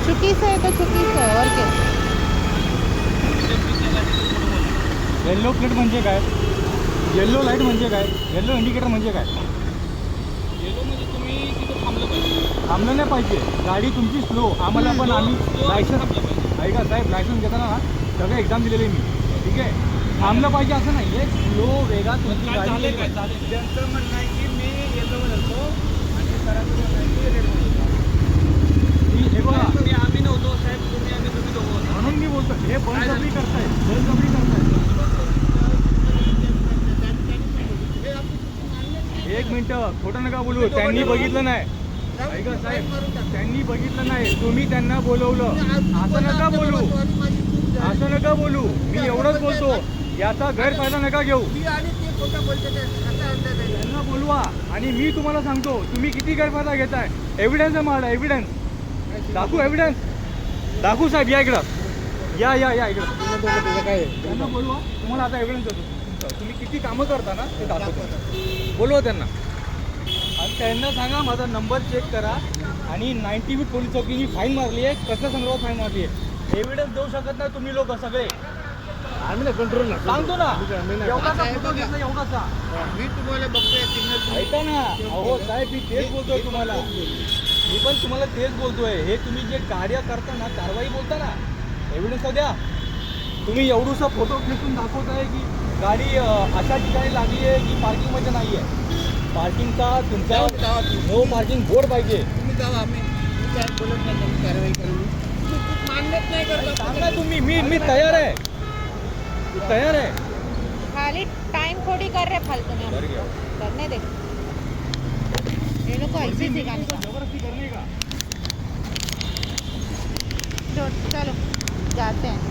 चुकीचं आहे तर चुकीचं आहे और काय. येल्लो प्लेट म्हणजे काय, येल्लो लाईट म्हणजे काय, येल्लो इंडिकेटर म्हणजे काय. येलो म्हणजे तुम्ही तिथं थांबलं पाहिजे. थांबलं नाही पाहिजे, गाडी तुमची स्लो. आम्हाला पण आम्ही लायसन्स, ऐका साहेब, लायसन्स घेताना ना सगळे एक्झाम दिलेले मी, ठीक आहे. थांबलं पाहिजे असं नाही आहे, स्लो वेगात तुमची काय गाडी. झालं काय झालं. त्यांचं म्हणणं आहे की मी येल्लोवर होतो आणि सरांचं म्हणणं आहे की रेडवर होतो. हे बघा, आम्ही नव्हतो साहेब, तुम्ही आणि तुम्ही दोघं होता. म्हणून मी बोलतो हे बळजबरी करताय, बळजबरी करताय. एक मिनटं, खोटं नका बोलू. त्यांनी बघितलं नाही, ऐका साहेब, त्यांनी बघितलं नाही, तुम्ही त्यांना बोलवलं. असं नका बोलू, असं नका बोलू. मी एवढंच बोलतो, याचा गैरफायदा नका घेऊ. त्यांना बोलवा आणि मी तुम्हाला सांगतो तुम्ही किती गैरफायदा घेताय. एव्हिडन्स आहे माझा, एव्हिडन्स दाखवू, एव्हिडन्स दाखवू. साहेब या इकडं, या या या इकडं. त्यांना बोलवा, तुम्हाला आता एव्हिडन्स देतो. तुम्ही किती कामं करता ना ते दाखवतो. बोलवा त्यांना आणि त्यांना सांगा माझा नंबर चेक करा आणि 90 फीट पोलीस चौकीची फाईन मारली आहे, कसल्या संदर्भात फाईन मारली आहे. एव्हिडन्स देऊ शकत नाही तुम्ही लोक सगळे. आम्ही ना कंट्रोल सांगतो ना, एवढाचा फोटो घेतला, एवढाचा. मी तुम्हाला बघतोय सिग्नल. ऐका ना, अहो साहेब, मी तेच बोलतोय तुम्हाला, मी पण तुम्हाला तेच बोलतोय. हे तुम्ही जे कार्य करता ना, कारवाई बोलता ना, एव्हिडन्स द्या. तुम्ही एवढूसा फोटो खेचून दाखवताय की गाडी अशा ठिकाणी लागली आहे की पार्किंगमध्ये नाही आहे. पार्किंगचा तुमचा नो पार्किंग बोर्ड पाहिजे. तुम्ही जावा, आम्ही काय बोलत नाही, तुम्ही कारवाई करू. तुम्ही मान्यच नाही करत. सांगा तुम्ही, मी तयार आहे, तयार आहे. खाली टाइम थोड़ी कर रहे फालतू में, करने दे. ये लोग को ऐसे ही सिखाने का. जबरदस्ती करने का. चलो जाते हैं.